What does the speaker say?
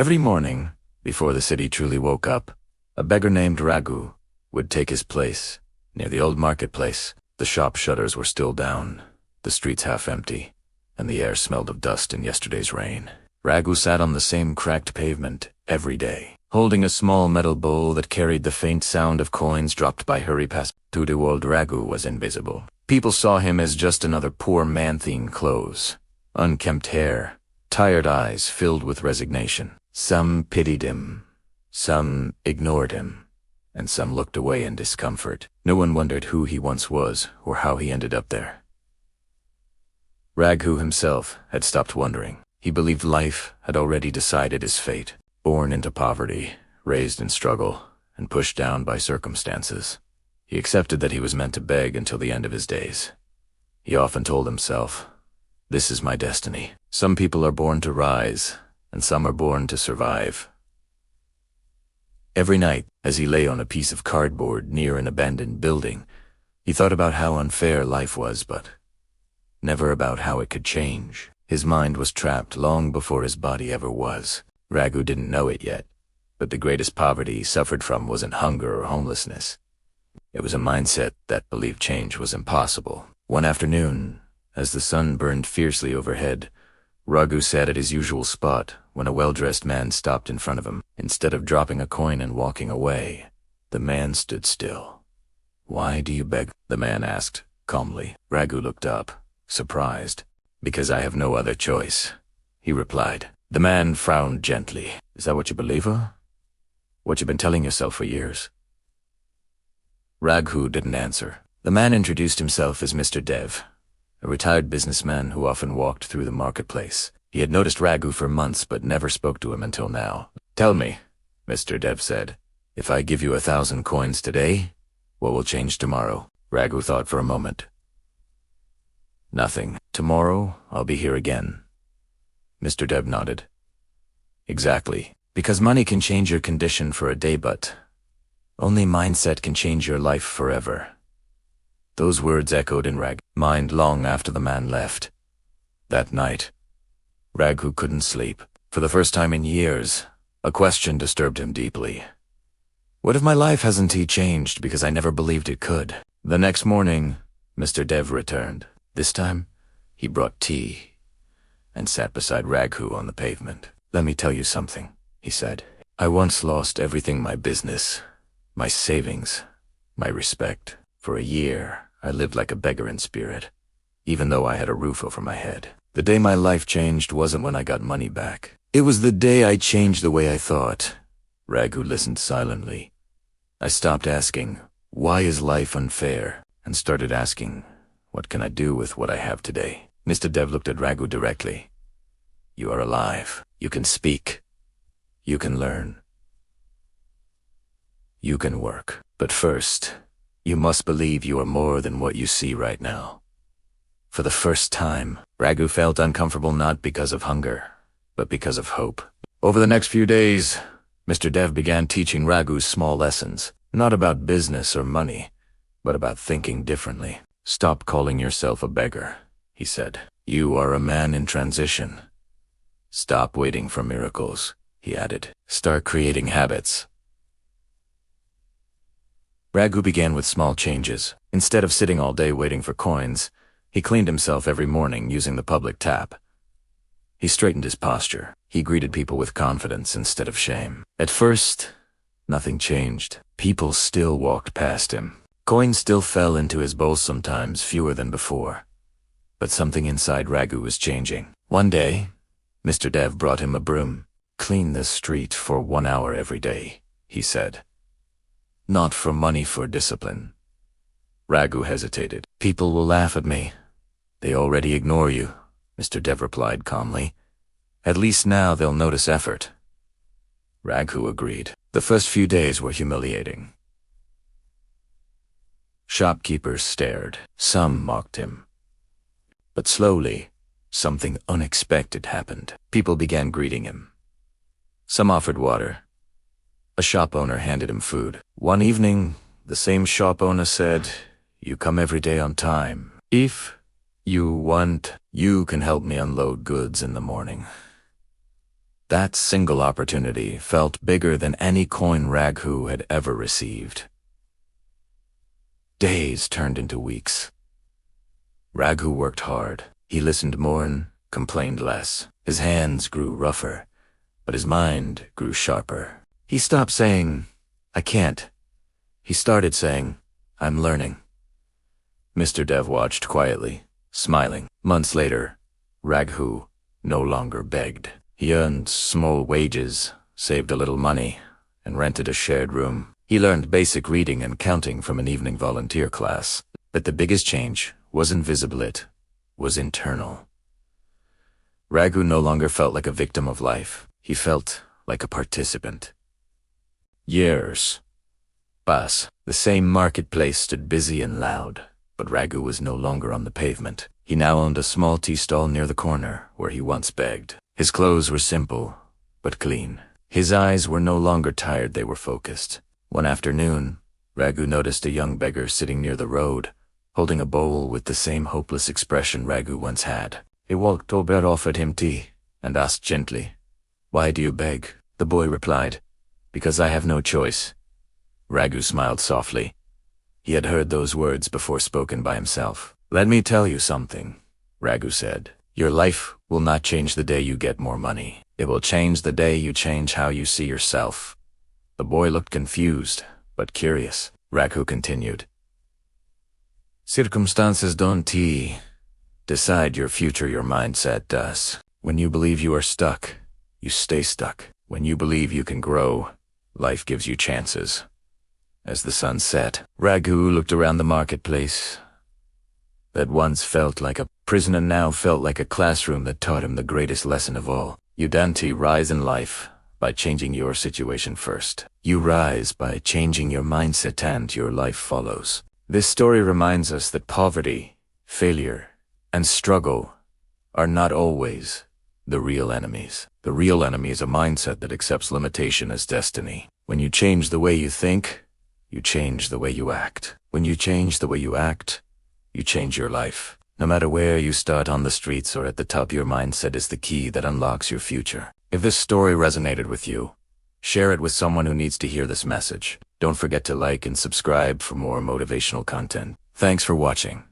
Every morning, before the city truly woke up, a beggar named Raghu would take his place near the old marketplace. The shop shutters were still down, the streets half empty, and the air smelled of dust and yesterday's rain. Raghu sat on the same cracked pavement every day, holding a small metal bowl that carried the faint sound of coins dropped by hurry past. To the world, Raghu was invisible. People saw him as just another poor man in clothes, unkempt hair, tired eyes filled with resignation. Some pitied him, some ignored him, and some looked away in discomfort. No one wondered who he once was or how he ended up there. Raghu himself had stopped wondering. He believed life had already decided his fate. Born into poverty, raised in struggle, and pushed down by circumstances, he accepted that he was meant to beg until the end of his days. He often told himself, "This is my destiny. Some people are born to rise, and some are born to survive." Every night, as he lay on a piece of cardboard near an abandoned building, he thought about how unfair life was, but never about how it could change. His mind was trapped long before his body ever was. Raghu didn't know it yet, but the greatest poverty he suffered from wasn't hunger or homelessness. It was a mindset that believed change was impossible. One afternoon, as the sun burned fiercely overhead, Raghu sat at his usual spot when a well-dressed man stopped in front of him. Instead of dropping a coin and walking away, the man stood still. "Why do you beg?" the man asked, calmly. Raghu looked up, surprised. "Because I have no other choice," he replied. The man frowned gently. "Is that what you believe, huh? What you've been telling yourself for years?" Raghu didn't answer. The man introduced himself as Mr. Dev, a retired businessman who often walked through the marketplace. He had noticed Raghu for months but never spoke to him until now. "Tell me," Mr. Dev said, "if I give you 1,000 coins today, what will change tomorrow?" Raghu thought for a moment. "Nothing. Tomorrow, I'll be here again." Mr. Dev nodded. "Exactly. Because money can change your condition for a day, but only mindset can change your life forever." Those words echoed in Raghu's mind long after the man left. That night, Raghu couldn't sleep. For the first time in years, a question disturbed him deeply. What if my life hasn't changed because I never believed it could? The next morning, Mr. Dev returned. This time, he brought tea and sat beside Raghu on the pavement. "Let me tell you something," he said. "I once lost everything: my business, my savings, my respect. For a year, I lived like a beggar in spirit, even though I had a roof over my head. The day my life changed wasn't when I got money back. It was the day I changed the way I thought." Raghu listened silently. "I stopped asking, 'Why is life unfair?' and started asking, 'What can I do with what I have today?'" Mr. Dev looked at Raghu directly. "You are alive. You can speak. You can learn. You can work. But first, you must believe you are more than what you see right now." For the first time, Raghu felt uncomfortable not because of hunger, but because of hope. Over the next few days, Mr. Dev began teaching Raghu small lessons, not about business or money, but about thinking differently. "Stop calling yourself a beggar," he said. "You are a man in transition. Stop waiting for miracles," he added. "Start creating habits." Raghu began with small changes. Instead of sitting all day waiting for coins, he cleaned himself every morning using the public tap. He straightened his posture. He greeted people with confidence instead of shame. At first, nothing changed. People still walked past him. Coins still fell into his bowl sometimes, fewer than before. But something inside Raghu was changing. One day, Mr. Dev brought him a broom. "Clean this street for 1 hour every day," he said. "Not for money, for discipline." Raghu hesitated. "People will laugh at me. They already ignore you," Mr. Dev replied calmly. "At least now they'll notice effort." Raghu agreed. The first few days were humiliating. Shopkeepers stared. Some mocked him. But slowly, something unexpected happened. People began greeting him. Some offered water. A shop owner handed him food. One evening, the same shop owner said, "You come every day on time. If you want, you can help me unload goods in the morning." That single opportunity felt bigger than any coin Raghu had ever received. Days turned into weeks. Raghu worked hard. He listened more and complained less. His hands grew rougher, but his mind grew sharper. He stopped saying, "I can't." He started saying, "I'm learning." Mr. Dev watched quietly, smiling. Months later, Raghu no longer begged. He earned small wages, saved a little money, and rented a shared room. He learned basic reading and counting from an evening volunteer class. But the biggest change wasn't visible, it was internal. Raghu no longer felt like a victim of life. He felt like a participant. Years passed. The same marketplace stood busy and loud, but Raghu was no longer on the pavement. He now owned a small tea stall near the corner where he once begged. His clothes were simple, but clean. His eyes were no longer tired, they were focused. One afternoon, Raghu noticed a young beggar sitting near the road, holding a bowl with the same hopeless expression Raghu once had. He walked over and offered him tea, and asked gently, "Why do you beg?" The boy replied, "Because I have no choice." Raghu smiled softly. He had heard those words before, spoken by himself. "Let me tell you something," Raghu said. "Your life will not change the day you get more money. It will change the day you change how you see yourself." The boy looked confused, but curious. Raghu continued, "Circumstances don't decide your future, your mindset does. When you believe you are stuck, you stay stuck. When you believe you can grow, life gives you chances." As the sun set, Raghu looked around the marketplace that once felt like a prison and now felt like a classroom that taught him the greatest lesson of all. You don't rise in life by changing your situation first. You rise by changing your mindset and your life follows. This story reminds us that poverty, failure, and struggle are not always the real enemies. The real enemy is a mindset that accepts limitation as destiny. When you change the way you think, you change the way you act. When you change the way you act, you change your life. No matter where you start, on the streets or at the top, your mindset is the key that unlocks your future. If this story resonated with you, share it with someone who needs to hear this message. Don't forget to like and subscribe for more motivational content. Thanks for watching.